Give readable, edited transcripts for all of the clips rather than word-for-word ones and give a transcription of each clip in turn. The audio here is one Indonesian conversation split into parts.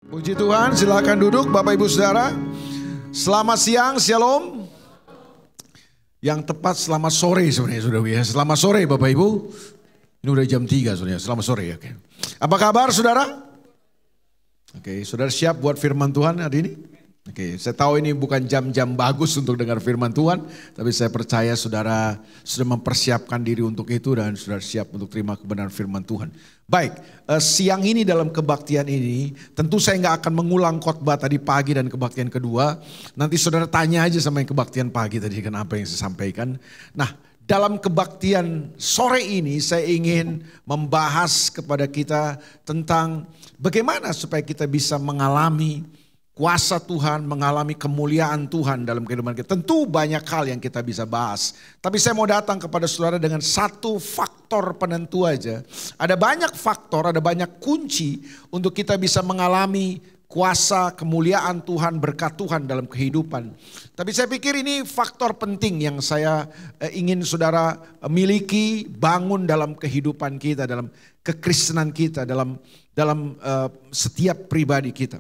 Puji Tuhan, silakan duduk Bapak Ibu Saudara. Selamat siang, shalom. Yang tepat selamat sore sebenarnya saudara ya. Selamat sore Bapak Ibu. Ini udah jam 3 saudara, selamat sore ya. Apa kabar saudara? Oke, saudara siap buat firman Tuhan hari ini? Oke, saya tahu ini bukan jam-jam bagus untuk dengar firman Tuhan, tapi saya percaya saudara sudah mempersiapkan diri untuk itu dan sudah siap untuk terima kebenaran firman Tuhan. Baik, siang ini dalam kebaktian ini, tentu saya nggak akan mengulang khotbah tadi pagi dan kebaktian kedua. Nanti saudara tanya aja sama yang kebaktian pagi tadi, kenapa yang saya sampaikan. Nah, dalam kebaktian sore ini saya ingin membahas kepada kita tentang bagaimana supaya kita bisa mengalami kuasa Tuhan, mengalami kemuliaan Tuhan dalam kehidupan kita. Tentu banyak hal yang kita bisa bahas. Tapi saya mau datang kepada saudara dengan satu faktor penentu aja. Ada banyak faktor, ada banyak kunci untuk kita bisa mengalami kuasa, kemuliaan Tuhan, berkat Tuhan dalam kehidupan. Tapi saya pikir ini faktor penting yang saya ingin saudara miliki, bangun dalam kehidupan kita, dalam kekristenan kita, dalam setiap pribadi kita.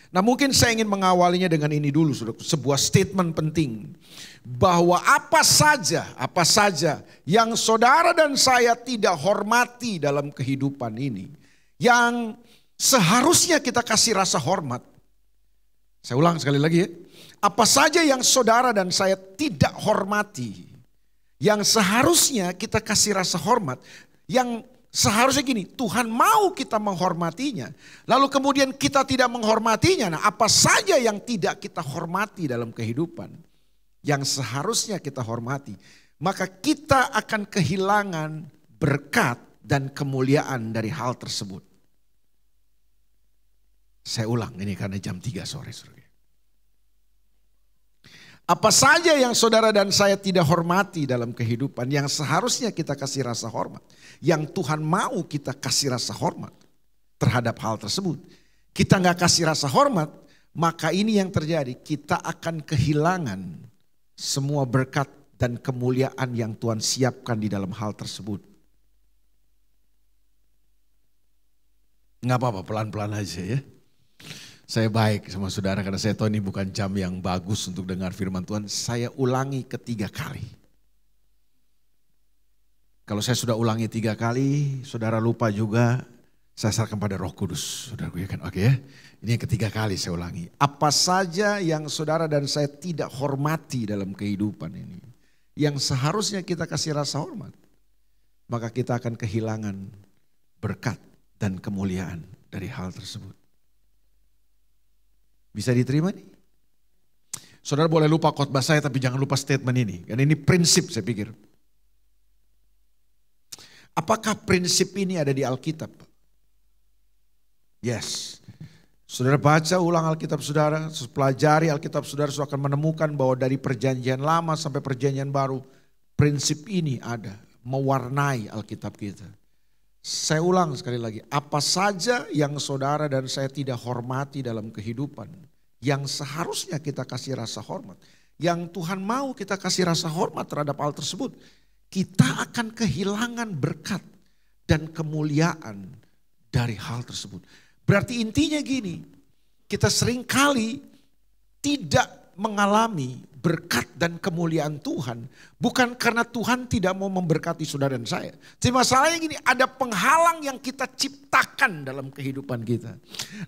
Nah mungkin saya ingin mengawalinya dengan ini dulu, sebuah statement penting. Bahwa apa saja yang saudara dan saya tidak hormati dalam kehidupan ini. Yang seharusnya kita kasih rasa hormat. Saya ulang sekali lagi ya. Apa saja yang saudara dan saya tidak hormati. Yang seharusnya kita kasih rasa hormat. Yang seharusnya gini, Tuhan mau kita menghormatinya. Lalu kemudian kita tidak menghormatinya. Nah apa saja yang tidak kita hormati dalam kehidupan. Yang seharusnya kita hormati. Maka kita akan kehilangan berkat dan kemuliaan dari hal tersebut. Saya ulang ini karena jam 3 sore. Apa saja yang saudara dan saya tidak hormati dalam kehidupan. Yang seharusnya kita kasih rasa hormat. Yang Tuhan mau kita kasih rasa hormat terhadap hal tersebut. Kita gak kasih rasa hormat, maka ini yang terjadi. Kita akan kehilangan semua berkat dan kemuliaan yang Tuhan siapkan di dalam hal tersebut. Gak apa-apa, pelan-pelan aja ya. Saya baik sama saudara karena saya tahu ini bukan jam yang bagus untuk dengar firman Tuhan. Saya ulangi ketiga kali. Kalau saya sudah ulangi 3 kali, saudara lupa juga, saya serahkan pada Roh Kudus. Saudaraku ya kan, oke ya. Ini yang ketiga kali saya ulangi. Apa saja yang saudara dan saya tidak hormati dalam kehidupan ini. Yang seharusnya kita kasih rasa hormat. Maka kita akan kehilangan berkat dan kemuliaan dari hal tersebut. Bisa diterima nih? Saudara boleh lupa khotbah saya tapi jangan lupa statement ini. Karena ini prinsip saya pikir. Apakah prinsip ini ada di Alkitab? Yes. Saudara baca ulang Alkitab saudara, pelajari Alkitab saudara akan menemukan bahwa dari perjanjian lama sampai perjanjian baru, prinsip ini ada, mewarnai Alkitab kita. Saya ulang sekali lagi, apa saja yang saudara dan saya tidak hormati dalam kehidupan, yang seharusnya kita kasih rasa hormat, yang Tuhan mau kita kasih rasa hormat terhadap hal tersebut, kita akan kehilangan berkat dan kemuliaan dari hal tersebut. Berarti intinya gini, kita seringkali tidak mengalami berkat dan kemuliaan Tuhan. Bukan karena Tuhan tidak mau memberkati saudara dan saya. Jadi masalahnya gini, ada penghalang yang kita ciptakan dalam kehidupan kita.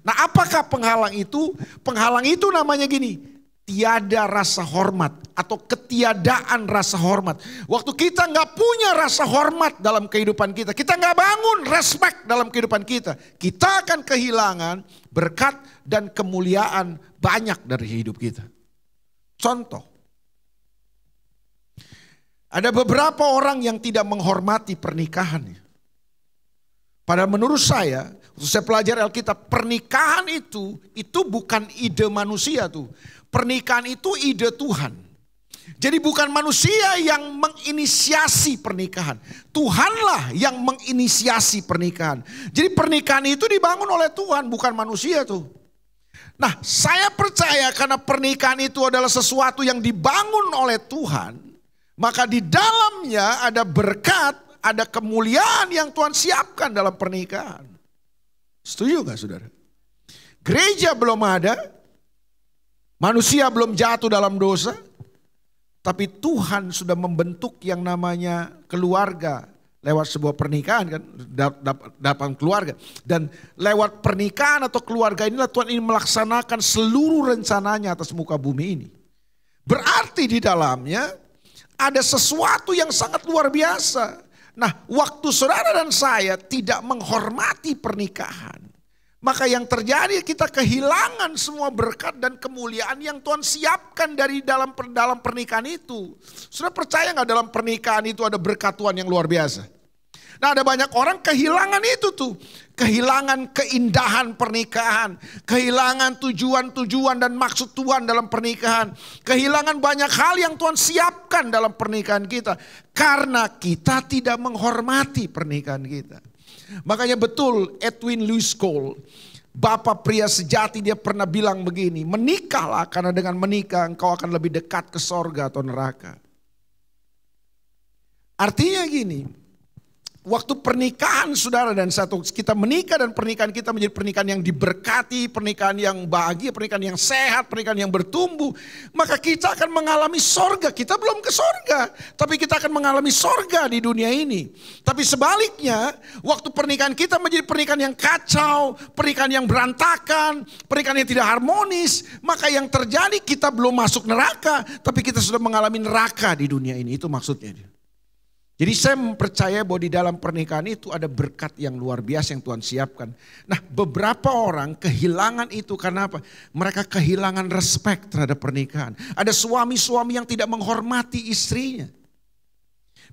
Nah apakah penghalang itu? Penghalang itu namanya gini, tiada rasa hormat atau ketiadaan rasa hormat. Waktu kita gak punya rasa hormat dalam kehidupan kita, kita gak bangun respect dalam kehidupan kita, kita akan kehilangan berkat dan kemuliaan banyak dari hidup kita. Contoh, ada beberapa orang yang tidak menghormati pernikahannya. Padahal menurut saya, waktu saya pelajari Alkitab, pernikahan itu bukan ide manusia tuh. Pernikahan itu ide Tuhan. Jadi bukan manusia yang menginisiasi pernikahan. Tuhanlah yang menginisiasi pernikahan. Jadi pernikahan itu dibangun oleh Tuhan, bukan manusia tuh. Nah, saya percaya karena pernikahan itu adalah sesuatu yang dibangun oleh Tuhan, maka di dalamnya ada berkat, ada kemuliaan yang Tuhan siapkan dalam pernikahan. Setuju gak saudara? Gereja belum ada, manusia belum jatuh dalam dosa, tapi Tuhan sudah membentuk yang namanya keluarga lewat sebuah pernikahan kan, dapat keluarga. Dan lewat pernikahan atau keluarga inilah Tuhan ingin melaksanakan seluruh rencananya atas muka bumi ini. Berarti di dalamnya ada sesuatu yang sangat luar biasa. Nah, waktu saudara dan saya tidak menghormati pernikahan, maka yang terjadi kita kehilangan semua berkat dan kemuliaan yang Tuhan siapkan dari dalam pernikahan itu. Saudara percaya gak dalam pernikahan itu ada berkat Tuhan yang luar biasa? Nah, ada banyak orang kehilangan itu tuh. Kehilangan keindahan pernikahan. Kehilangan tujuan-tujuan dan maksud Tuhan dalam pernikahan. Kehilangan banyak hal yang Tuhan siapkan dalam pernikahan kita. Karena kita tidak menghormati pernikahan kita. Makanya betul Edwin Louis Cole, bapak pria sejati, dia pernah bilang begini. Menikahlah karena dengan menikah engkau akan lebih dekat ke sorga atau neraka. Artinya gini. Waktu pernikahan saudara dan kita menikah dan pernikahan kita menjadi pernikahan yang diberkati, pernikahan yang bahagia, pernikahan yang sehat, pernikahan yang bertumbuh. Maka kita akan mengalami sorga. Kita belum ke sorga, tapi kita akan mengalami sorga di dunia ini. Tapi sebaliknya, waktu pernikahan kita menjadi pernikahan yang kacau, pernikahan yang berantakan, pernikahan yang tidak harmonis. Maka yang terjadi kita belum masuk neraka, tapi kita sudah mengalami neraka di dunia ini. Itu maksudnya. Jadi saya percaya bahwa di dalam pernikahan itu ada berkat yang luar biasa yang Tuhan siapkan. Nah, beberapa orang kehilangan itu karena apa? Mereka kehilangan respect terhadap pernikahan. Ada suami-suami yang tidak menghormati istrinya.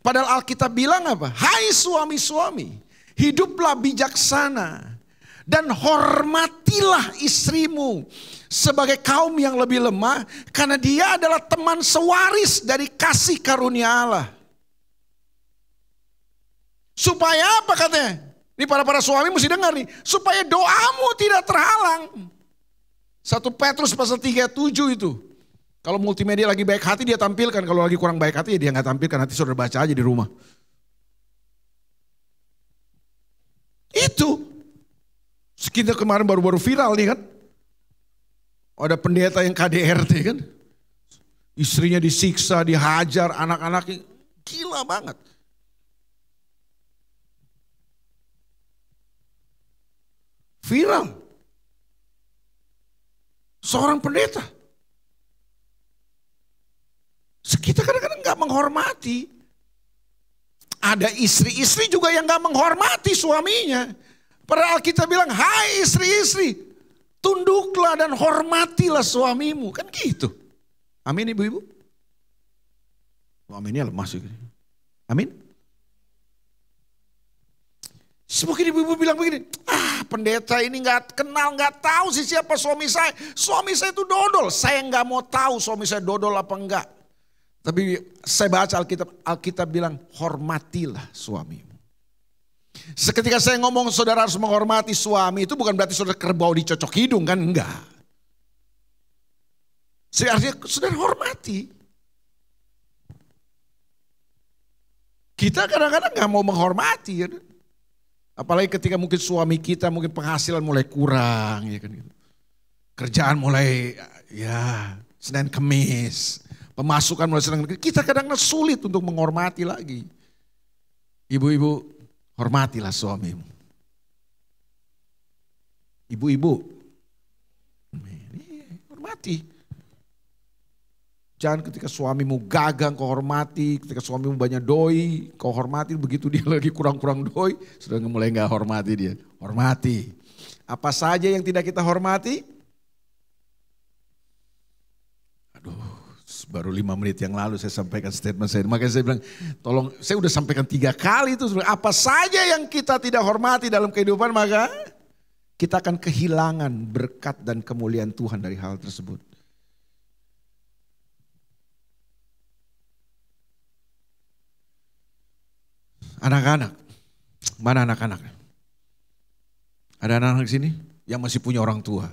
Padahal Alkitab bilang apa? Hai suami-suami, hiduplah bijaksana dan hormatilah istrimu sebagai kaum yang lebih lemah, karena dia adalah teman sewaris dari kasih karunia Allah. Supaya apa katanya? Ini para suami mesti dengar nih. Supaya doamu tidak terhalang. 1 Petrus pasal 3:7 itu. Kalau multimedia lagi baik hati dia tampilkan. Kalau lagi kurang baik hati ya dia gak tampilkan. Nanti saudara baca aja di rumah. Itu. Sekitar kemarin baru-baru viral nih kan. Ada pendeta yang KDRT kan. Istrinya disiksa, dihajar, anak-anaknya. Gila banget. Viral. Seorang pendeta. Kita kadang-kadang gak menghormati. Ada istri-istri juga yang gak menghormati suaminya. Padahal kita bilang, hai istri-istri, tunduklah dan hormatilah suamimu. Kan gitu. Amin ibu-ibu. Aminnya lemah sih. Amin. Mungkin ibu-ibu bilang begini, pendeta ini gak kenal, gak tahu sih siapa suami saya. Suami saya itu dodol, saya gak mau tahu suami saya dodol apa enggak. Tapi saya baca Alkitab bilang hormatilah suamimu. Seketika saya ngomong saudara harus menghormati suami, itu bukan berarti saudara kerbau dicocok hidung kan, enggak. Artinya saudara hormati. Kita kadang-kadang gak mau menghormati ya. Apalagi ketika mungkin suami kita mungkin penghasilan mulai kurang ya kan gitu. Kerjaan mulai ya Senin Kemis, pemasukan mulai Senin Kemis. Kita kadang-kadang sulit untuk menghormati lagi. Ibu-ibu, hormatilah suamimu. Ibu-ibu, hormati. Jangan ketika suamimu gagang kau hormati, ketika suamimu banyak doi kau hormati, begitu dia lagi kurang-kurang doi sudah mulai gak hormati dia. Hormati. Apa saja yang tidak kita hormati? Aduh, baru 5 menit yang lalu saya sampaikan statement saya. Makanya saya bilang, tolong, saya udah sampaikan 3 kali itu. Apa saja yang kita tidak hormati dalam kehidupan, maka kita akan kehilangan berkat dan kemuliaan Tuhan dari hal tersebut. Anak-anak, mana anak-anak? Ada anak-anak di sini yang masih punya orang tua.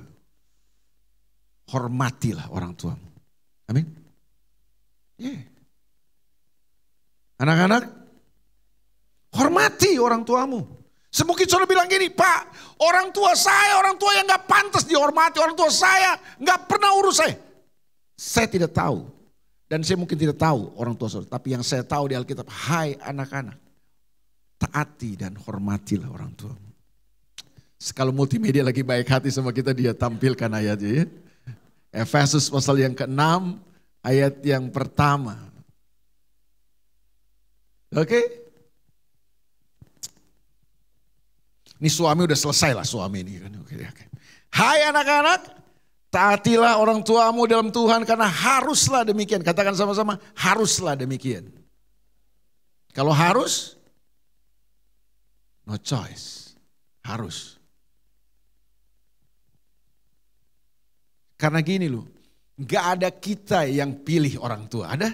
Hormatilah orang tua. Amin. Yeah. Anak-anak, hormati orang tuamu. Semungkin saudara bilang gini, Pak, orang tua saya, orang tua yang gak pantas dihormati, orang tua saya gak pernah urus saya. Saya tidak tahu, dan saya mungkin tidak tahu orang tua saudara. Tapi yang saya tahu di Alkitab, hai anak-anak, taati dan hormatilah orang tua. Kalau multimedia lagi baik hati sama kita, dia tampilkan ayatnya ya. Efesus pasal yang ke-6, ayat yang pertama. Oke? Ini suami udah selesai lah suami ini. Oke. Hai anak-anak, taatilah orang tuamu dalam Tuhan karena haruslah demikian. Katakan sama-sama, haruslah demikian. Kalau harus, no choice, harus. Karena gini loh, gak ada kita yang pilih orang tua. Ada?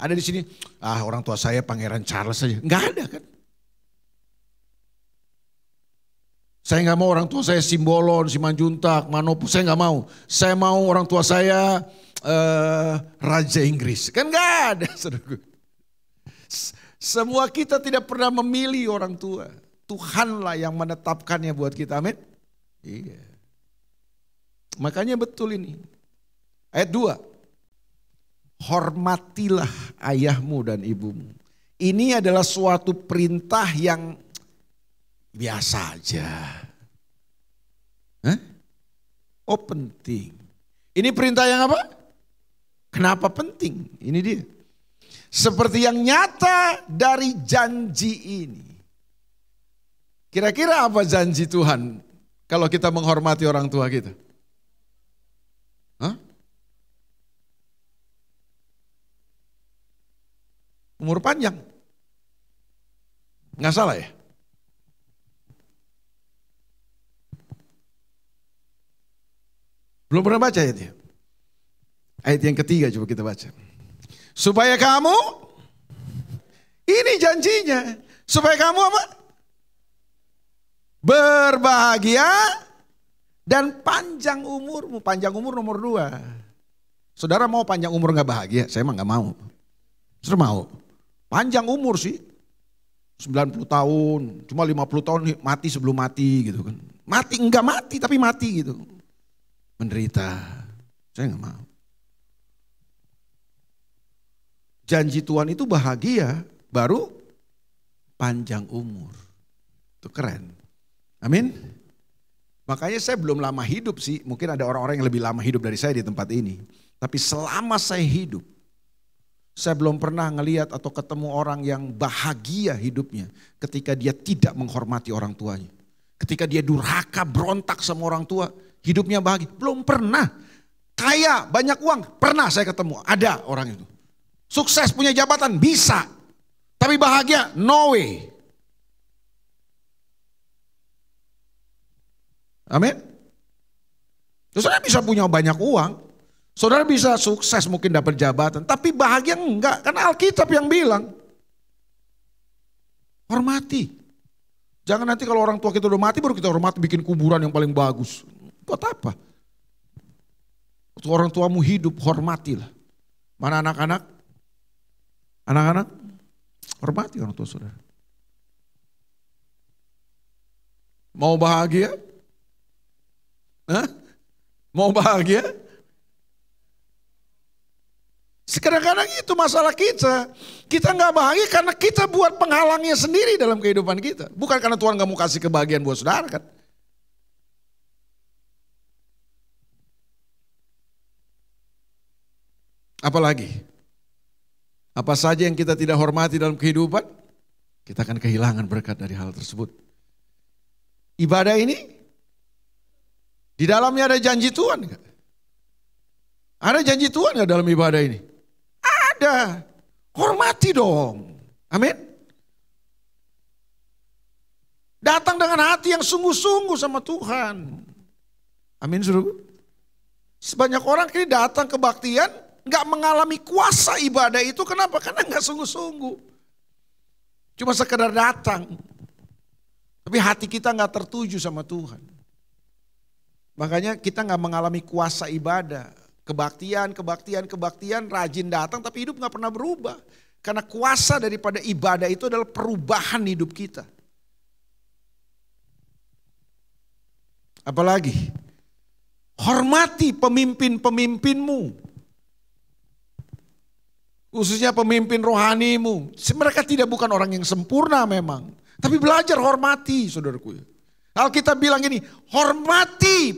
Ada di sini, orang tua saya Pangeran Charles saja. Gak ada kan? Saya nggak mau orang tua saya Simbolon, Simanjuntak, Manopo, saya nggak mau. Saya mau orang tua saya Raja Inggris. Kan nggak ada. Semua kita tidak pernah memilih orang tua. Tuhanlah yang menetapkannya buat kita, amin. Iya. Makanya betul ini. Ayat 2. Hormatilah ayahmu dan ibumu. Ini adalah suatu perintah yang biasa aja. Hah? Oh penting. Ini perintah yang apa? Kenapa penting? Ini dia. Seperti yang nyata dari janji ini. Kira-kira apa janji Tuhan kalau kita menghormati orang tua kita? Hah? Umur panjang. Nggak salah ya? Belum pernah baca ayatnya. Ayat yang ketiga coba kita baca. Supaya kamu, ini janjinya. Supaya kamu apa? Berbahagia dan panjang umurmu. Panjang umur nomor 2. Saudara mau panjang umur gak bahagia? Saya emang gak mau. Saudara mau? Panjang umur sih. 90 tahun, cuma 50 tahun mati sebelum mati gitu kan. Mati, enggak mati tapi mati gitu. Menderita, saya nggak mau. Janji Tuhan itu bahagia, baru panjang umur. Itu keren. Amin. Makanya saya belum lama hidup sih, mungkin ada orang-orang yang lebih lama hidup dari saya di tempat ini. Tapi selama saya hidup, saya belum pernah ngelihat atau ketemu orang yang bahagia hidupnya ketika dia tidak menghormati orang tuanya. Ketika dia durhaka, berontak sama orang tua. Hidupnya bahagia, belum pernah. Kaya, banyak uang, pernah saya ketemu, ada orang itu. Sukses punya jabatan, bisa. Tapi bahagia, no way. Amin. Saudara bisa punya banyak uang, saudara bisa sukses mungkin dapat jabatan, tapi bahagia enggak, karena Alkitab yang bilang. Hormati. Jangan nanti kalau orang tua kita udah mati baru kita hormati bikin kuburan yang paling bagus. Buat apa? Waktu orang tuamu hidup, hormatilah. Mana anak-anak? Anak-anak, hormati orang tua saudara. Mau bahagia? Hah? Mau bahagia? Kadang-kadang itu masalah kita. Kita nggak bahagia karena kita buat penghalangnya sendiri dalam kehidupan kita. Bukan karena Tuhan nggak mau kasih kebahagiaan buat saudara kan. Apalagi? Apa saja yang kita tidak hormati dalam kehidupan, kita akan kehilangan berkat dari hal tersebut. Ibadah ini, di dalamnya ada janji Tuhan enggak? Ada janji Tuhan enggak dalam ibadah ini? Ada. Hormati dong. Amin. Datang dengan hati yang sungguh-sungguh sama Tuhan. Amin, saudara. Sebanyak orang ini datang kebaktian, nggak mengalami kuasa ibadah itu. Kenapa? Karena nggak sungguh-sungguh. Cuma sekedar datang. Tapi hati kita nggak tertuju sama Tuhan. Makanya kita nggak mengalami kuasa ibadah. Kebaktian, rajin datang tapi hidup nggak pernah berubah. Karena kuasa daripada ibadah itu adalah perubahan hidup kita. Apalagi? Hormati pemimpin-pemimpinmu. Khususnya pemimpin rohanimu. Mereka bukan orang yang sempurna memang. Tapi belajar hormati, saudaraku. Alkitab bilang gini, hormati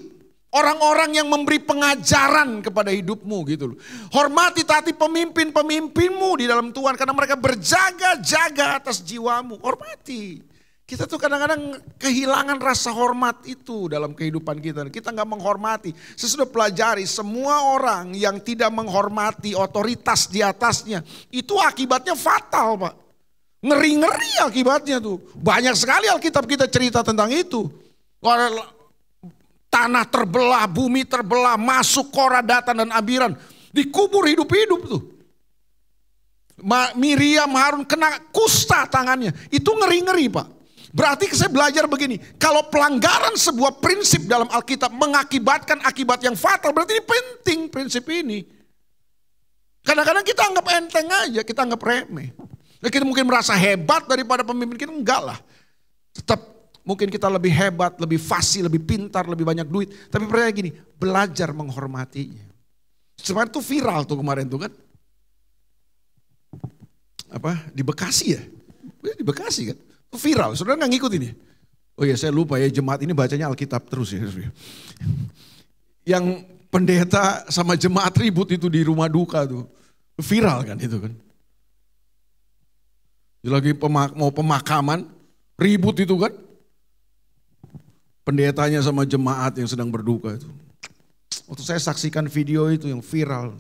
orang-orang yang memberi pengajaran kepada hidupmu gitu loh. Hormati, taati pemimpin-pemimpinmu di dalam Tuhan. Karena mereka berjaga-jaga atas jiwamu. Hormati. Kita tuh kadang-kadang kehilangan rasa hormat itu dalam kehidupan kita. Kita gak menghormati. Saya sudah pelajari semua orang yang tidak menghormati otoritas di atasnya. Itu akibatnya fatal, Pak. Ngeri-ngeri akibatnya tuh. Banyak sekali Alkitab kita cerita tentang itu. Tanah terbelah, bumi terbelah, masuk Korah, Datan dan Abiram. Dikubur hidup-hidup tuh. Miriam, Harun kena kusta tangannya. Itu ngeri-ngeri, Pak. Berarti saya belajar begini, kalau pelanggaran sebuah prinsip dalam Alkitab mengakibatkan akibat yang fatal, berarti ini penting prinsip ini. Kadang-kadang kita anggap enteng aja, kita anggap remeh. Kita mungkin merasa hebat daripada pemimpin kita, enggak lah. Tetap mungkin kita lebih hebat, lebih fasih, lebih pintar, lebih banyak duit. Tapi percaya gini, belajar menghormatinya. Sebenarnya itu viral tuh kemarin tuh kan. Di Bekasi ya? Di Bekasi kan? Viral, saudara nggak ngikutin ya? Oh ya saya lupa ya, jemaat ini bacanya Alkitab terus ya. Yang pendeta sama jemaat ribut itu di rumah duka tuh. Viral kan itu kan. Lagi mau pemakaman, ribut itu kan. Pendetanya sama jemaat yang sedang berduka itu. Waktu saya saksikan video itu yang viral.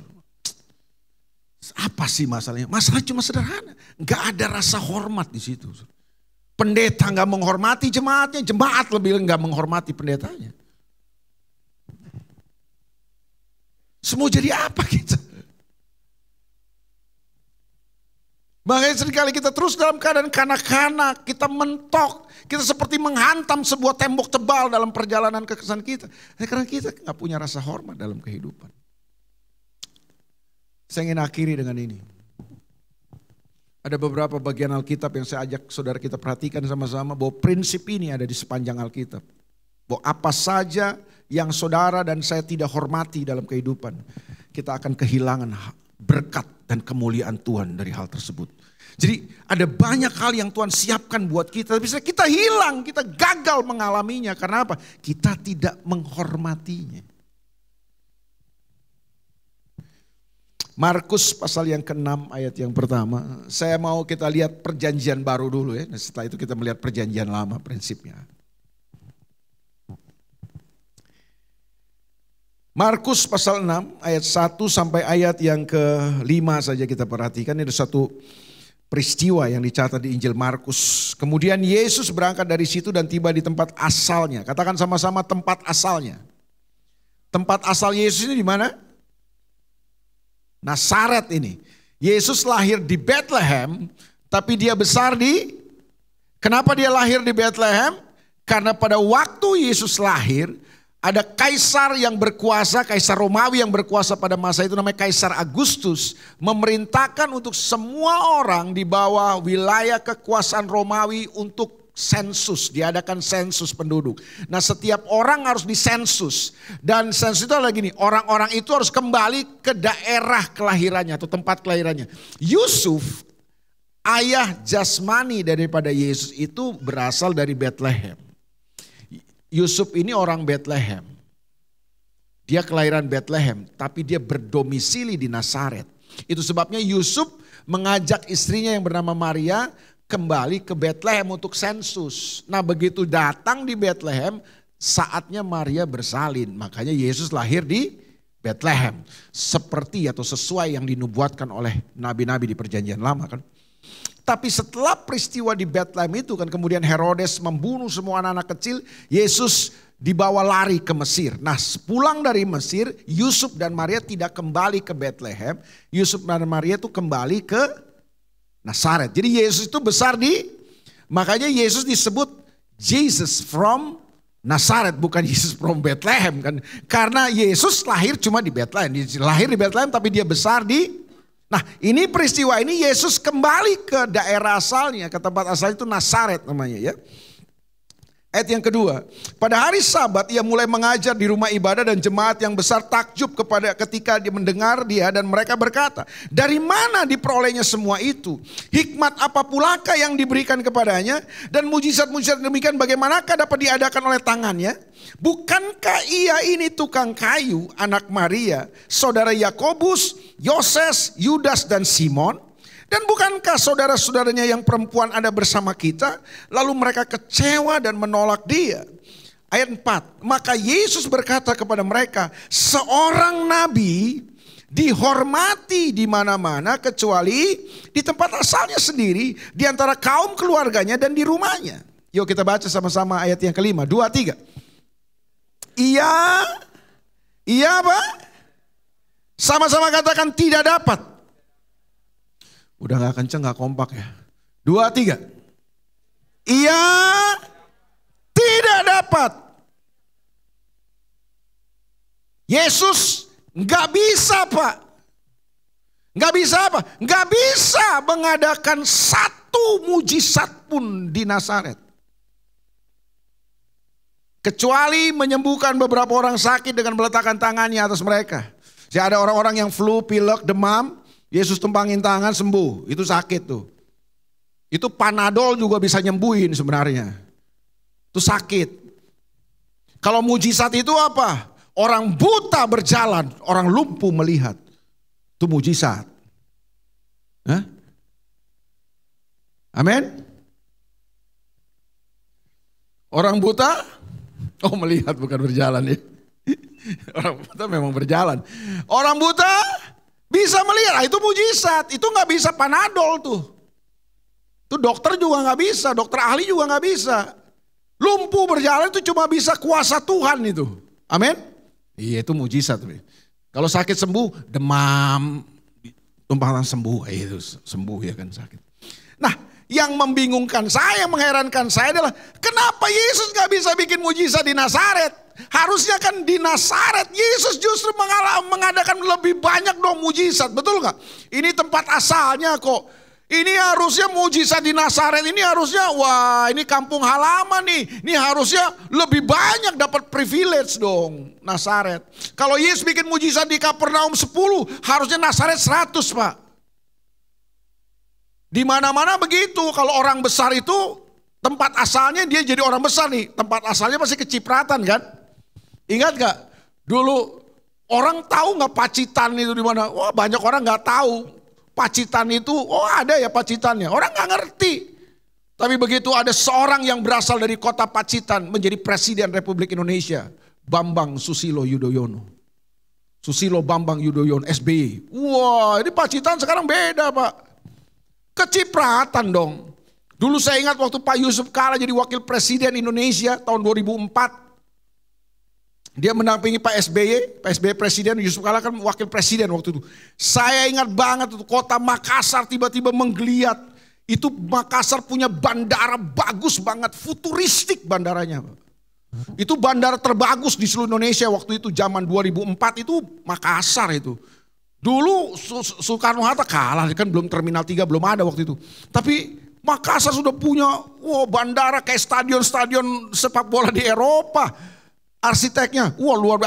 Apa sih masalahnya? Masalah cuma sederhana. Nggak ada rasa hormat di situ. Pendeta nggak menghormati jemaatnya, jemaat lebih nggak menghormati pendetanya. Semua jadi apa kita? Makanya seringkali kita terus dalam keadaan kanak-kanak, kita mentok, kita seperti menghantam sebuah tembok tebal dalam perjalanan kekesan kita. Karena kita nggak punya rasa hormat dalam kehidupan. Saya ingin akhiri dengan ini. Ada beberapa bagian Alkitab yang saya ajak saudara kita perhatikan sama-sama bahwa prinsip ini ada di sepanjang Alkitab. Bahwa apa saja yang saudara dan saya tidak hormati dalam kehidupan, kita akan kehilangan berkat dan kemuliaan Tuhan dari hal tersebut. Jadi ada banyak hal yang Tuhan siapkan buat kita, tapi kita hilang, kita gagal mengalaminya. Karena apa? Kita tidak menghormatinya. Markus pasal yang ke-6 ayat yang pertama. Saya mau kita lihat perjanjian baru dulu ya. Setelah itu kita melihat perjanjian lama prinsipnya. Markus pasal 6 ayat 1 sampai ayat yang ke-5 saja kita perhatikan. Ini ada satu peristiwa yang dicatat di Injil Markus. Kemudian Yesus berangkat dari situ dan tiba di tempat asalnya. Katakan sama-sama tempat asalnya. Tempat asal Yesus ini di mana? Nazaret ini. Yesus lahir di Bethlehem, tapi dia besar di... Kenapa dia lahir di Bethlehem? Karena pada waktu Yesus lahir, ada kaisar yang berkuasa, kaisar Romawi yang berkuasa pada masa itu namanya Kaisar Agustus. Memerintahkan untuk semua orang di bawah wilayah kekuasaan Romawi untuk sensus, diadakan sensus penduduk. Nah setiap orang harus disensus. Dan sensus itu lagi nih, orang-orang itu harus kembali ke daerah kelahirannya atau tempat kelahirannya. Yusuf, ayah jasmani daripada Yesus itu berasal dari Bethlehem. Yusuf ini orang Bethlehem. Dia kelahiran Bethlehem, tapi dia berdomisili di Nazaret. Itu sebabnya Yusuf mengajak istrinya yang bernama Maria kembali ke Bethlehem untuk sensus. Nah begitu datang di Bethlehem, saatnya Maria bersalin. Makanya Yesus lahir di Bethlehem. Seperti atau sesuai yang dinubuatkan oleh nabi-nabi di perjanjian lama kan. Tapi setelah peristiwa di Bethlehem itu kan kemudian Herodes membunuh semua anak-anak kecil. Yesus dibawa lari ke Mesir. Nah pulang dari Mesir, Yusuf dan Maria tidak kembali ke Bethlehem. Yusuf dan Maria itu kembali ke Nazaret. Jadi Yesus itu besar makanya Yesus disebut Jesus from Nazaret, bukan Yesus from Bethlehem kan. Karena Yesus lahir cuma di Bethlehem, lahir di Bethlehem tapi dia besar Nah ini peristiwa ini Yesus kembali ke daerah asalnya, ke tempat asal itu Nazaret namanya ya. Ayat yang kedua, pada hari Sabat ia mulai mengajar di rumah ibadah dan jemaat yang besar takjub ketika dia mendengar dia dan mereka berkata, dari mana diperolehnya semua itu? Hikmat apa pulakah yang diberikan kepadanya? Dan mujizat-mujizat demikian bagaimanakah dapat diadakan oleh tangannya? Bukankah ia ini tukang kayu, anak Maria, saudara Yakobus, Yoses, Yudas dan Simon? Dan bukankah saudara-saudaranya yang perempuan ada bersama kita? Lalu mereka kecewa dan menolak dia. Ayat 4. Maka Yesus berkata kepada mereka, seorang nabi dihormati di mana-mana kecuali di tempat asalnya sendiri, di antara kaum keluarganya dan di rumahnya. Yuk kita baca sama-sama ayat yang kelima. 2, 3. Ia apa? Sama-sama katakan tidak dapat. Udah gak kenceng, gak kompak ya. 2, 3. Ia tidak dapat. Yesus gak bisa Pak. Gak bisa apa? Gak bisa mengadakan satu mujizat pun di Nazaret. Kecuali menyembuhkan beberapa orang sakit dengan meletakkan tangannya atas mereka. Jadi ada orang-orang yang flu, pilek, demam. Yesus tumpangin tangan sembuh, itu sakit tuh. Itu Panadol juga bisa nyembuhin sebenarnya. Itu sakit. Kalau mujizat itu apa? Orang buta berjalan, orang lumpuh melihat. Itu mujizat. Hah? Amin. Orang buta, melihat bukan berjalan ya. Orang buta memang berjalan. Orang buta bisa melihat, itu mujizat. Itu gak bisa Panadol tuh. Itu dokter juga gak bisa, dokter ahli juga gak bisa. Lumpuh berjalan itu cuma bisa kuasa Tuhan itu. Amin. Iya itu mujizat. Kalau sakit sembuh, demam, tumpah sembuh, itu sembuh ya kan sakit. Nah yang membingungkan saya, mengherankan saya adalah kenapa Yesus gak bisa bikin mujizat di Nazaret? Harusnya kan di Nazaret Yesus justru mengadakan lebih banyak dong mujizat, betul gak? Ini tempat asalnya kok. Ini harusnya mujizat di Nazaret, ini harusnya wah ini kampung halaman nih. Ini harusnya lebih banyak dapat privilege dong Nazaret. Kalau Yesus bikin mujizat di Kapernaum 10, harusnya Nazaret 100 Pak. Di mana-mana begitu, kalau orang besar itu tempat asalnya dia jadi orang besar nih. Tempat asalnya pasti kecipratan kan? Ingat gak? Dulu orang tahu gak Pacitan itu di mana? Wah banyak orang gak tahu. Pacitan itu, ada ya Pacitannya. Orang gak ngerti. Tapi begitu ada seorang yang berasal dari kota Pacitan menjadi Presiden Republik Indonesia. Bambang Susilo Yudhoyono. Susilo Bambang Yudhoyono, SBY. Wah ini Pacitan sekarang beda Pak. Kecipratan dong. Dulu saya ingat waktu Pak Yusuf Kala jadi Wakil Presiden Indonesia tahun 2004. Dia mendampingi Pak SBY Presiden, Yusuf Kala kan Wakil Presiden waktu itu. Saya ingat banget itu kota Makassar tiba-tiba menggeliat. Itu Makassar punya bandara bagus banget, futuristik bandaranya. Itu bandara terbagus di seluruh Indonesia waktu itu zaman 2004 itu Makassar itu. Dulu Soekarno-Hatta kalah kan belum Terminal 3 belum ada waktu itu. Tapi Makassar sudah punya bandara kayak stadion-stadion sepak bola di Eropa. Arsiteknya,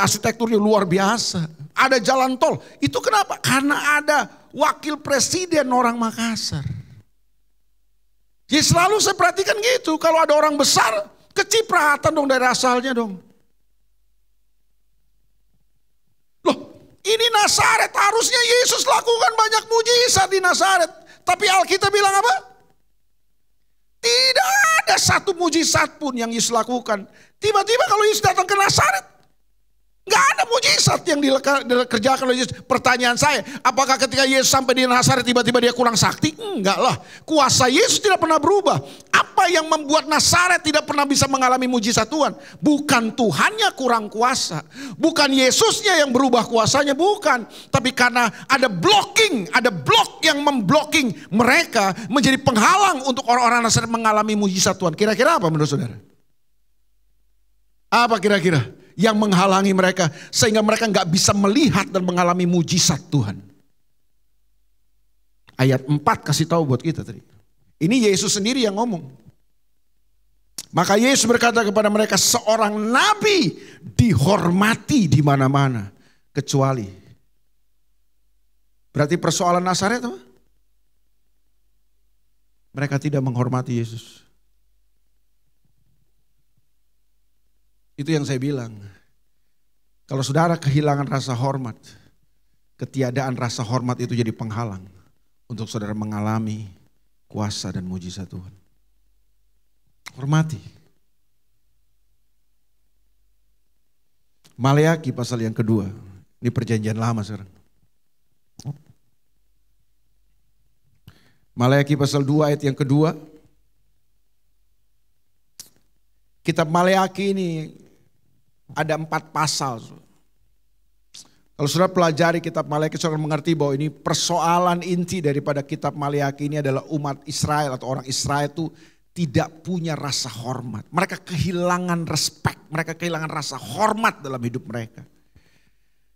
arsitekturnya luar biasa. Ada jalan tol. Itu kenapa? Karena ada wakil presiden orang Makassar. Jadi selalu saya perhatikan gitu. Kalau ada orang besar, kecipratan dong dari asalnya dong. Loh, ini Nazaret. Harusnya Yesus lakukan banyak mujizat di Nazaret. Tapi Alkitab bilang apa? Tidak ada satu mujizat pun yang Yesus lakukan. Tiba-tiba kalau Yesus datang ke Nazaret, nggak ada mujizat yang dikerjakan oleh Yesus. Pertanyaan saya, apakah ketika Yesus sampai di Nazaret tiba-tiba dia kurang sakti? Enggak lah, kuasa Yesus tidak pernah berubah. Apa yang membuat Nazaret tidak pernah bisa mengalami mujizat Tuhan? Bukan Tuhannya kurang kuasa, bukan Yesusnya yang berubah kuasanya, bukan. Tapi karena ada blocking, ada blok yang memblocking mereka menjadi penghalang untuk orang-orang Nazaret mengalami mujizat Tuhan. Kira-kira apa menurut saudara? Apa kira-kira yang menghalangi mereka sehingga mereka nggak bisa melihat dan mengalami mujizat Tuhan? Ayat 4 kasih tahu buat kita tadi. Ini Yesus sendiri yang ngomong. Maka Yesus berkata kepada mereka, seorang nabi dihormati di mana-mana kecuali. Berarti persoalan Nazaret apa? Mereka tidak menghormati Yesus. Itu yang saya bilang. Kalau saudara kehilangan rasa hormat, ketiadaan rasa hormat itu jadi penghalang untuk saudara mengalami kuasa dan mujizat Tuhan. Hormati. Maleakhi pasal yang kedua. Ini perjanjian lama sekarang. Maleakhi pasal 2 ayat yang kedua. Kitab Maleakhi ini ada 4 pasal. Kalau saudara pelajari kitab Maleakhi, saudara mengerti bahwa ini persoalan inti daripada kitab Maleakhi ini adalah umat Israel atau orang Israel itu tidak punya rasa hormat. Mereka kehilangan respect, mereka kehilangan rasa hormat dalam hidup mereka.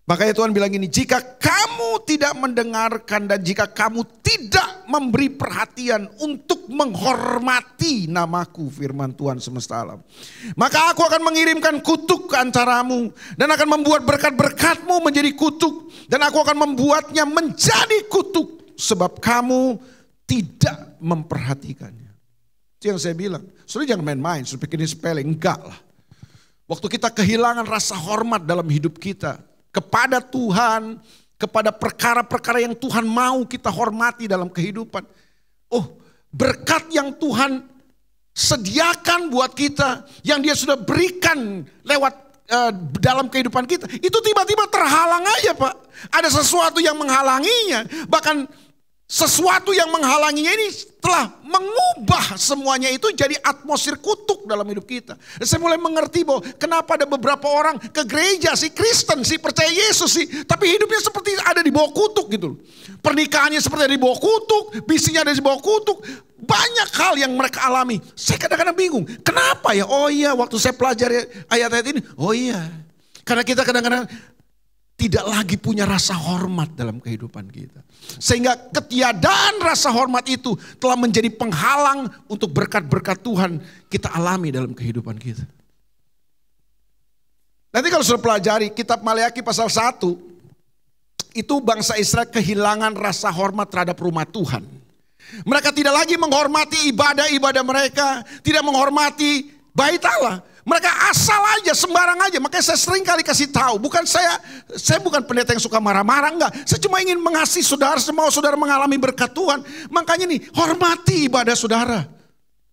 Makanya Tuhan bilang ini, jika kamu tidak mendengarkan dan jika kamu tidak memberi perhatian untuk menghormati namaku, firman Tuhan semesta alam, maka aku akan mengirimkan kutuk ke antaramu dan akan membuat berkat-berkatmu menjadi kutuk dan aku akan membuatnya menjadi kutuk sebab kamu tidak memperhatikannya. Itu yang saya bilang, saudara jangan main-main, saudara pikir ini sepele, enggak lah. Waktu kita kehilangan rasa hormat dalam hidup kita kepada Tuhan, kepada perkara-perkara yang Tuhan mau kita hormati dalam kehidupan. Oh, berkat yang Tuhan sediakan buat kita, yang Dia sudah berikan lewat dalam kehidupan kita, itu tiba-tiba terhalang aja Pak. Ada sesuatu yang menghalanginya, bahkan sesuatu yang menghalanginya ini telah mengubah semuanya itu jadi atmosfer kutuk dalam hidup kita. Dan saya mulai mengerti bahwa kenapa ada beberapa orang ke gereja sih, Kristen sih, percaya Yesus sih, tapi hidupnya seperti ada di bawah kutuk gitu. Pernikahannya seperti ada di bawah kutuk, bisnisnya ada di bawah kutuk. Banyak hal yang mereka alami. Saya kadang-kadang bingung, kenapa ya? Oh iya, waktu saya pelajari ayat-ayat ini, oh iya. Karena kita kadang-kadang tidak lagi punya rasa hormat dalam kehidupan kita. Sehingga ketiadaan rasa hormat itu telah menjadi penghalang untuk berkat-berkat Tuhan kita alami dalam kehidupan kita. Nanti kalau sudah pelajari kitab Maleakhi pasal 1, itu bangsa Israel kehilangan rasa hormat terhadap rumah Tuhan. Mereka tidak lagi menghormati ibadah-ibadah mereka, tidak menghormati bait Allah. Mereka asal aja, sembarang aja. Makanya saya sering kali kasih tahu. Bukan saya bukan pendeta yang suka marah-marah, enggak. Saya cuma ingin mengasihi saudara, semua saudara mengalami berkat Tuhan. Makanya nih, hormati ibadah saudara.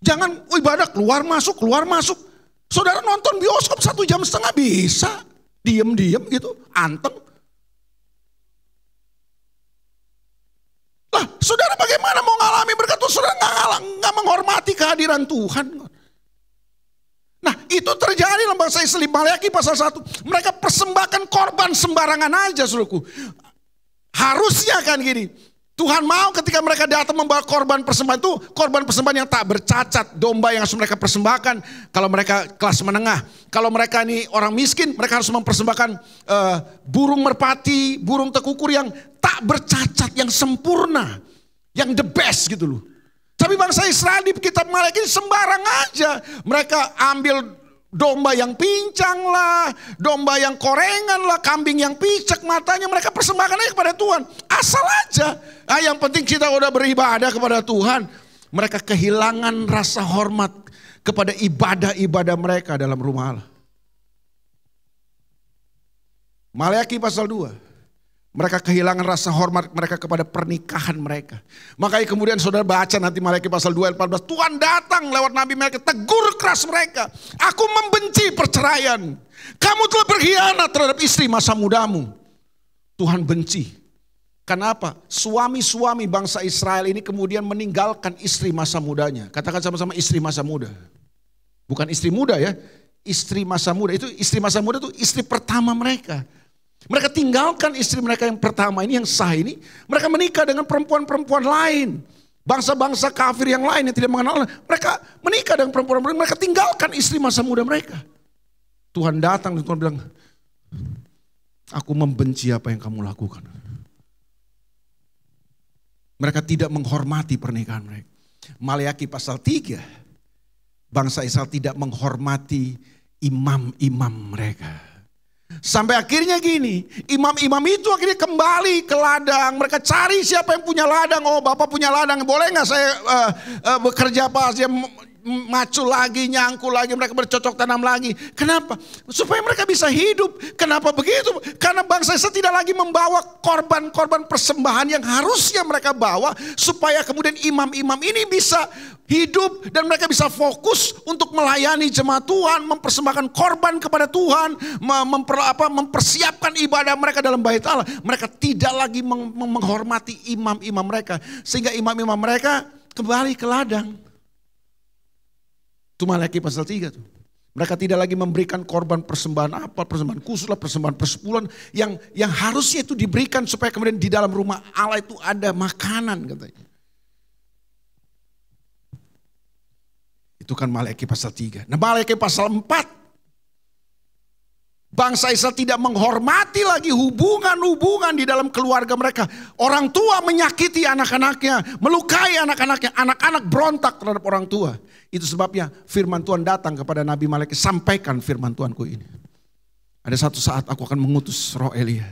Jangan ibadah keluar masuk. Saudara nonton bioskop 1,5 jam bisa. Diem gitu, anteng. Lah, saudara bagaimana mau ngalami berkat Tuhan? Saudara nggak menghormati kehadiran Tuhan. Nah itu terjadi dalam bangsa Israel. Maleakhi pasal 1. Mereka persembahkan korban sembarangan aja saudaraku. Harusnya kan gini. Tuhan mau ketika mereka datang membawa korban persembahan itu. Korban persembahan yang tak bercacat. Domba yang harus mereka persembahkan. Kalau mereka kelas menengah. Kalau mereka ini orang miskin. Mereka harus mempersembahkan burung merpati. Burung tekukur yang tak bercacat. Yang sempurna. Yang the best gitu loh. Tapi bangsa Israel di kitab Maleakhi ini sembarang aja. Mereka ambil domba yang pincang lah, domba yang korengan lah, kambing yang picek matanya. Mereka persembahkan aja kepada Tuhan. Asal aja. Nah, yang penting kita udah beribadah kepada Tuhan. Mereka kehilangan rasa hormat kepada ibadah-ibadah mereka dalam rumah Allah. Maleakhi pasal 2. Mereka kehilangan rasa hormat mereka kepada pernikahan mereka. Makanya kemudian saudara baca nanti Maleakhi pasal 2 ayat 14. Tuhan datang lewat nabi mereka, tegur keras mereka. Aku membenci perceraian. Kamu telah berkhianat terhadap istri masa mudamu. Tuhan benci. Kenapa? Suami-suami bangsa Israel ini kemudian meninggalkan istri masa mudanya. Katakan sama-sama istri masa muda. Bukan istri muda ya. Istri masa muda. Itu istri masa muda itu istri pertama mereka. Mereka tinggalkan istri mereka yang pertama ini, yang sah ini. Mereka menikah dengan perempuan-perempuan lain. Bangsa-bangsa kafir yang lain yang tidak mengenal Allah. Mereka menikah dengan perempuan-perempuan. Mereka tinggalkan istri masa muda mereka. Tuhan datang dan Tuhan bilang, aku membenci apa yang kamu lakukan. Mereka tidak menghormati pernikahan mereka. Maleakhi pasal 3. bangsa Israel tidak menghormati imam-imam mereka. Sampai akhirnya gini, imam-imam itu akhirnya kembali ke ladang. Mereka cari siapa yang punya ladang. Oh, Bapak punya ladang, boleh gak saya bekerja pas? Dia macul lagi, nyangkul lagi, mereka bercocok tanam lagi. Kenapa? Supaya mereka bisa hidup. Kenapa begitu? Karena bangsa Israel tidak lagi membawa korban-korban persembahan yang harusnya mereka bawa, supaya kemudian imam-imam ini bisa hidup dan mereka bisa fokus untuk melayani jemaat Tuhan, mempersembahkan korban kepada Tuhan, mempersiapkan ibadah mereka dalam bait Allah. Mereka tidak lagi menghormati imam-imam mereka, sehingga imam-imam mereka kembali ke ladang. Itu Maleakhi pasal 3 tuh. Mereka tidak lagi memberikan korban persembahan apa, persembahan khusus lah, persembahan persepuluhan yang harusnya itu diberikan supaya kemudian di dalam rumah Allah itu ada makanan katanya. Itu kan Maleakhi pasal 3. Nah, Maleakhi pasal 4. Bangsa Israel tidak menghormati lagi hubungan-hubungan di dalam keluarga mereka. Orang tua menyakiti anak-anaknya, melukai anak-anaknya, anak-anak berontak terhadap orang tua. Itu sebabnya firman Tuhan datang kepada Nabi Maleakhi, sampaikan firman Tuhanku ini. Ada satu saat aku akan mengutus roh Elia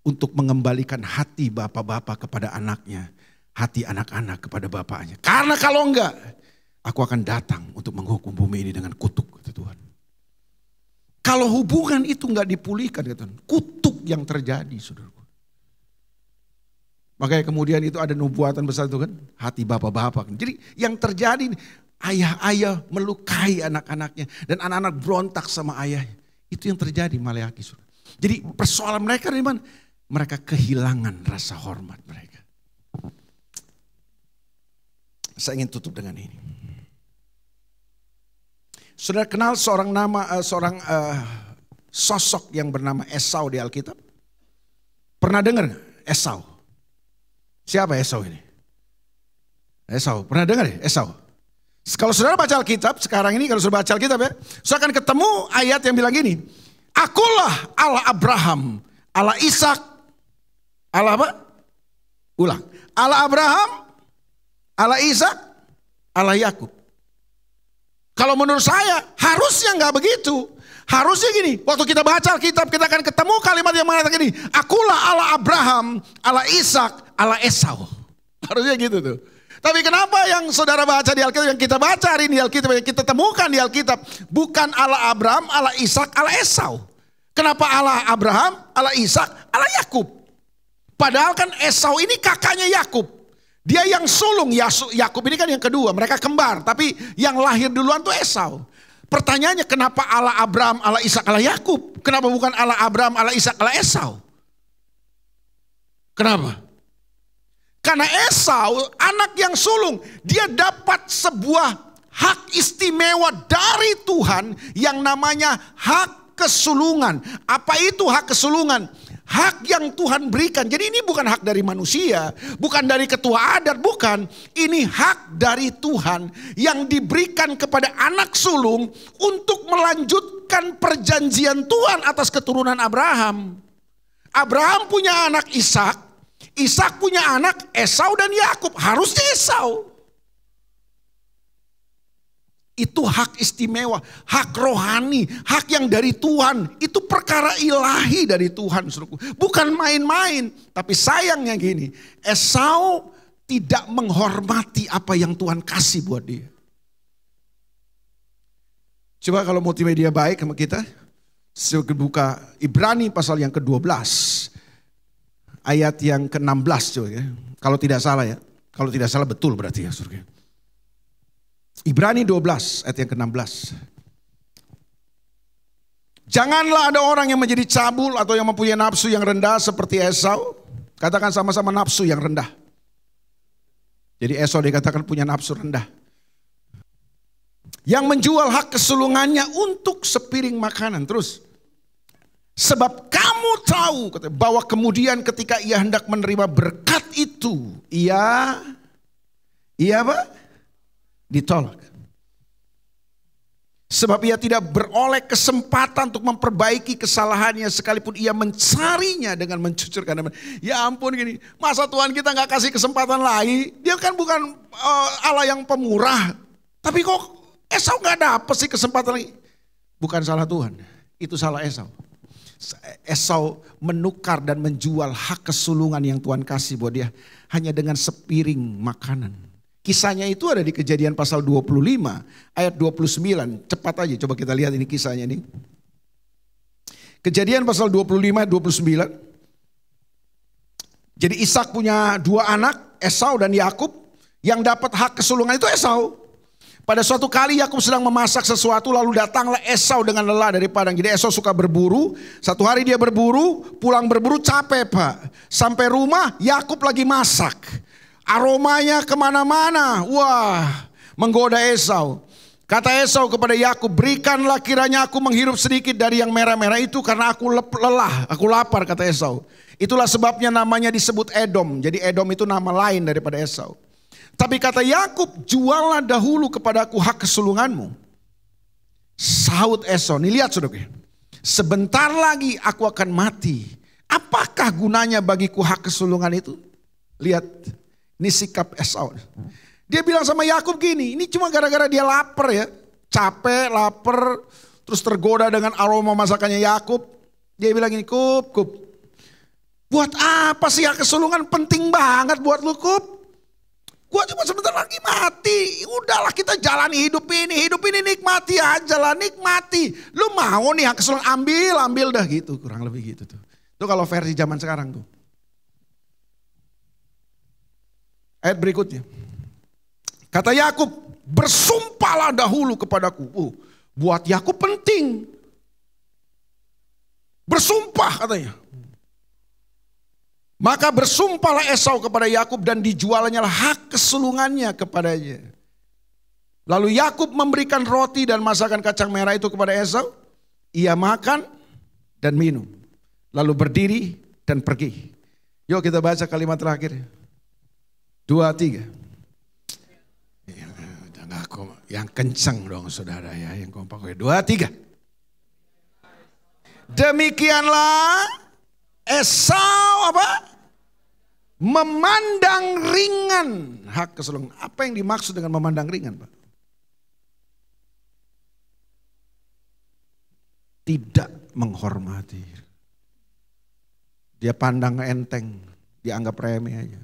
untuk mengembalikan hati bapak-bapak kepada anaknya, hati anak-anak kepada bapaknya. Karena kalau enggak, aku akan datang untuk menghukum bumi ini dengan kutuk, kata Tuhan. Kalau hubungan itu enggak dipulihkan, kata Tuhan, kutuk yang terjadi, saudaraku. Makanya kemudian itu ada nubuatan besar itu kan, hati bapak-bapak. Jadi yang terjadi, ayah-ayah melukai anak-anaknya dan anak-anak berontak sama ayahnya. Itu yang terjadi Maleakhi. Jadi persoalan mereka di mana? Mereka kehilangan rasa hormat mereka. Saya ingin tutup dengan ini. Saudara kenal seorang sosok yang bernama Esau di Alkitab? Pernah dengar Esau? Siapa Esau ini? Esau, pernah dengar ya Esau? Kalau saudara baca Alkitab sekarang ini, kalau saudara baca Alkitab ya, saudara akan ketemu ayat yang bilang gini, Akulah Allah Abraham, Allah Ishak, Allah apa? Ulang, Allah Abraham, Allah Ishak, Allah Yakub. Kalau menurut saya harusnya nggak begitu. Harusnya gini, waktu kita baca Alkitab kita akan ketemu kalimat yang mengatakan gini, Akulah Allah Abraham, Allah Ishak, Allah Esau. Harusnya gitu tuh. Tapi kenapa yang saudara baca di Alkitab, yang kita baca hari ini di Alkitab, yang kita temukan di Alkitab, bukan Allah Abraham, Allah Ishak, Allah Esau. Kenapa Allah Abraham, Allah Ishak, Allah Yakub? Padahal kan Esau ini kakaknya Yakub. Dia yang sulung, Yakub ini kan yang kedua, mereka kembar. Tapi yang lahir duluan tuh Esau. Pertanyaannya kenapa Allah Abraham, Allah Ishak, Allah Yakub? Kenapa bukan Allah Abraham, Allah Ishak, Allah Esau? Kenapa? Karena Esau anak yang sulung, dia dapat sebuah hak istimewa dari Tuhan yang namanya hak kesulungan. Apa itu hak kesulungan? Hak yang Tuhan berikan. Jadi ini bukan hak dari manusia, bukan dari ketua adat, bukan. Ini hak dari Tuhan yang diberikan kepada anak sulung untuk melanjutkan perjanjian Tuhan atas keturunan Abraham. Abraham punya anak Ishak, Ishak punya anak Esau dan Yakub. Harusnya Esau. Itu hak istimewa, hak rohani, hak yang dari Tuhan. Itu perkara ilahi dari Tuhan. Bukan main-main. Tapi sayangnya gini, Esau tidak menghormati apa yang Tuhan kasih buat dia. Coba kalau multimedia baik sama kita, buka Ibrani pasal yang ke-12. Ayat yang ke-16 coba ya. Kalau tidak salah ya. Kalau tidak salah betul berarti ya surga. Ibrani 12 ayat yang ke-16. Janganlah ada orang yang menjadi cabul atau yang mempunyai nafsu yang rendah seperti Esau. Katakan sama-sama nafsu yang rendah. Jadi Esau dikatakan punya nafsu rendah. Yang menjual hak kesulungannya untuk sepiring makanan. Terus. Sebab kamu tahu bahwa kemudian ketika ia hendak menerima berkat itu. Ia apa? Ditolak. Sebab ia tidak beroleh kesempatan untuk memperbaiki kesalahannya sekalipun ia mencarinya dengan mencucurkan. Ya ampun gini, masa Tuhan kita gak kasih kesempatan lagi? Dia kan bukan Allah yang pemurah. Tapi kok Esau gak dapet sih kesempatan lagi. Bukan salah Tuhan, itu salah Esau. Esau menukar dan menjual hak kesulungan yang Tuhan kasih buat dia hanya dengan sepiring makanan. Kisahnya itu ada di Kejadian pasal 25 ayat 29. Cepat aja coba kita lihat ini kisahnya ini. Kejadian pasal 25 ayat 29. Jadi Ishak punya dua anak, Esau dan Yakub. Yang dapat hak kesulungan itu Esau. Pada suatu kali Yakub sedang memasak sesuatu, lalu datanglah Esau dengan lelah dari padang. Jadi Esau suka berburu. Satu hari dia berburu, pulang berburu capek Pak. Sampai rumah Yakub lagi masak. Aromanya kemana-mana. Wah, menggoda Esau. Kata Esau kepada Yakub, berikanlah kiranya aku menghirup sedikit dari yang merah-merah itu karena aku lelah, aku lapar, kata Esau. Itulah sebabnya namanya disebut Edom. Jadi Edom itu nama lain daripada Esau. Tapi kata Yakub, juallah dahulu kepadaku hak kesulunganmu. Sahut Esau, nih lihat saudara. Sebentar lagi aku akan mati. Apakah gunanya bagiku hak kesulungan itu? Lihat, ini sikap Esau. Dia bilang sama Yakub gini, ini cuma gara-gara dia lapar ya. Capek, lapar, terus tergoda dengan aroma masakannya Yakub. Dia bilang gini, Kub, buat apa sih hak kesulungan, penting banget buat lu Kub. Gua cuma sebentar lagi mati. Udahlah kita jalani hidup ini nikmati aja lah, nikmati. Lu mau nih hak kesulungan, ambil dah gitu. Kurang lebih gitu tuh. Itu kalau versi zaman sekarang tuh. Ayat berikutnya. Kata Yakub, bersumpahlah dahulu kepadaku. Buat Yakub penting. Bersumpah katanya. Maka bersumpahlah Esau kepada Yakub dan dijualnya hak kesulungannya kepadanya. Lalu Yakub memberikan roti dan masakan kacang merah itu kepada Esau. Ia makan dan minum. Lalu berdiri dan pergi. Yuk kita baca kalimat terakhir. 2, 3. Yang kencang dong saudara ya, yang kompak. 2, 3. Demikianlah Esau apa? Memandang ringan hak kesulungan. Apa yang dimaksud dengan memandang ringan, Pak? Tidak menghormati. Dia pandang enteng, dianggap remeh aja.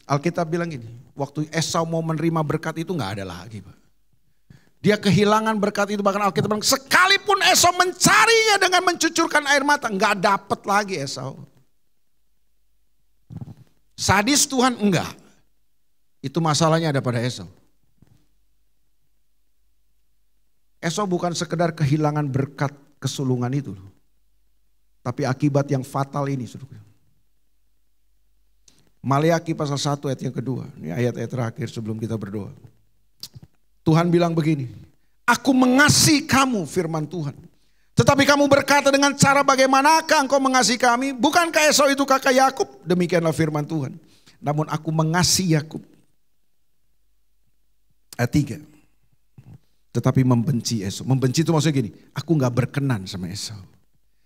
Alkitab bilang gini, waktu Esau mau menerima berkat itu gak ada lagi Pak. Dia kehilangan berkat itu, bahkan Alkitab bilang sekalipun Esau mencarinya dengan mencucurkan air mata, gak dapet lagi Esau. Sadis Tuhan enggak. Itu masalahnya ada pada Esau. Esau bukan sekedar kehilangan berkat kesulungan itu, tapi akibat yang fatal ini saudara. Maleakhi pasal 1 ayat yang kedua. Ini ayat-ayat terakhir sebelum kita berdoa. Tuhan bilang begini. Aku mengasihi kamu firman Tuhan. Tetapi kamu berkata dengan cara bagaimanakah engkau mengasihi kami? Bukankah Esau itu kakak Yakub? Demikianlah firman Tuhan. Namun aku mengasihi Yakub. Ayat 3. Tetapi membenci Esau. Membenci itu maksudnya gini. Aku gak berkenan sama Esau.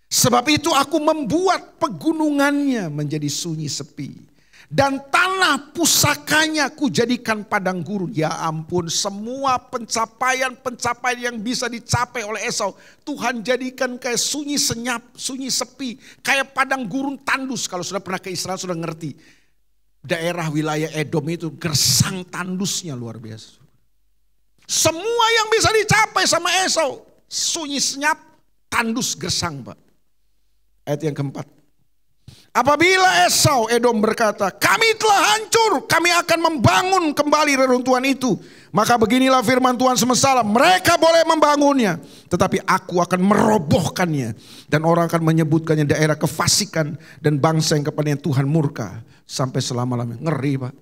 Sebab itu aku membuat pegunungannya menjadi sunyi sepi. Dan tanah pusakanya ku jadikan padang gurun. Ya ampun, semua pencapaian yang bisa dicapai oleh Esau, Tuhan jadikan kayak sunyi senyap, sunyi sepi. Kayak padang gurun tandus. Kalau sudah pernah ke Israel sudah ngerti. Daerah wilayah Edom itu gersang tandusnya luar biasa. Semua yang bisa dicapai sama Esau, sunyi senyap, tandus gersang Pak. Ayat yang keempat. Apabila Esau Edom berkata, kami telah hancur, kami akan membangun kembali reruntuhan itu. Maka beginilah firman Tuhan semesta alam, mereka boleh membangunnya, tetapi aku akan merobohkannya. Dan orang akan menyebutkannya daerah kefasikan dan bangsa yang kepadanya Tuhan murka sampai selama-lamanya. Ngeri Pak.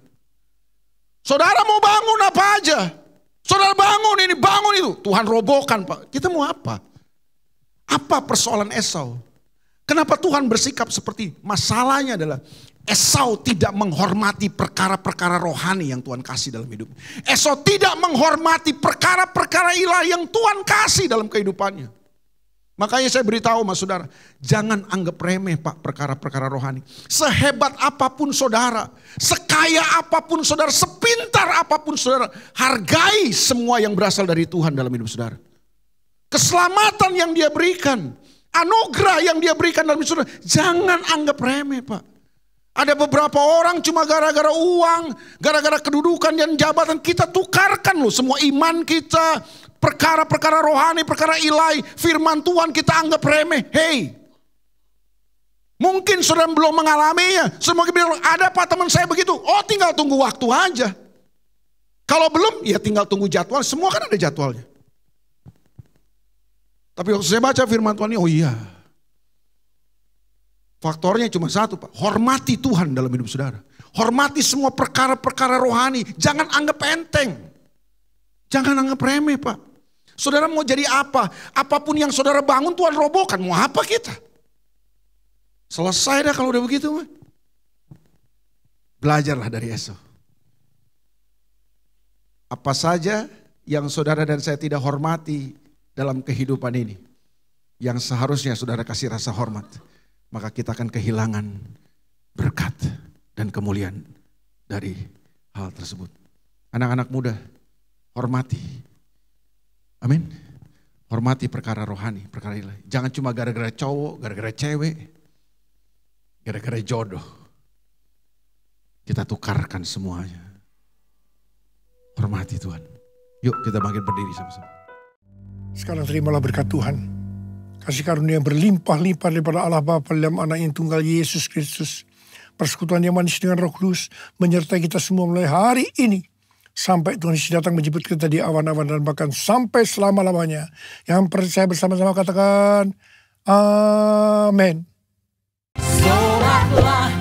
Saudara mau bangun apa aja? Saudara bangun ini, bangun itu. Tuhan robohkan Pak. Kita mau apa? Apa persoalan Esau? Kenapa Tuhan bersikap seperti masalahnya adalah Esau tidak menghormati perkara-perkara rohani yang Tuhan kasih dalam hidup. Esau tidak menghormati perkara-perkara ilahi yang Tuhan kasih dalam kehidupannya. Makanya saya beritahu mas saudara, jangan anggap remeh Pak perkara-perkara rohani. Sehebat apapun saudara, sekaya apapun saudara, sepintar apapun saudara, hargai semua yang berasal dari Tuhan dalam hidup saudara. Keselamatan yang dia berikan, anugerah yang dia berikan dalam hidup saudara, jangan anggap remeh Pak. Ada beberapa orang cuma gara-gara uang, gara-gara kedudukan dan jabatan kita tukarkan loh semua iman kita, perkara-perkara rohani, perkara ilahi, firman Tuhan kita anggap remeh. Hey, mungkin saudara belum mengalaminya. Semua bilang, ada Pak teman saya begitu. Oh tinggal tunggu waktu aja. Kalau belum, ya tinggal tunggu jadwal. Semua kan ada jadwalnya. Tapi waktu saya baca firman Tuhan ini, oh iya. Faktornya cuma satu Pak, hormati Tuhan dalam hidup saudara. Hormati semua perkara-perkara rohani, jangan anggap enteng. Jangan anggap remeh Pak. Saudara mau jadi apa? Apapun yang saudara bangun Tuhan robohkan, mau apa kita? Selesai dah kalau udah begitu Pak. Belajarlah dari Esau. Apa saja yang saudara dan saya tidak hormati dalam kehidupan ini, yang seharusnya saudara kasih rasa hormat, maka kita akan kehilangan berkat dan kemuliaan dari hal tersebut. Anak-anak muda, hormati. Amin. Hormati perkara rohani, perkara ilahi. Jangan cuma gara-gara cowok, gara-gara cewek, gara-gara jodoh. Kita tukarkan semuanya. Hormati Tuhan. Yuk kita bangkit berdiri sama-sama. Sekarang terimalah berkat Tuhan. Kasih karunia yang berlimpah-limpah daripada Allah Bapa dalam Anak yang tunggal Yesus Kristus. Persekutuan yang manis dengan Roh Kudus menyertai kita semua mulai hari ini. Sampai Tuhan Yesus datang menjemput kita di awan-awan dan bahkan sampai selama-lamanya. Yang percaya bersama-sama katakan, Amin. Soraklah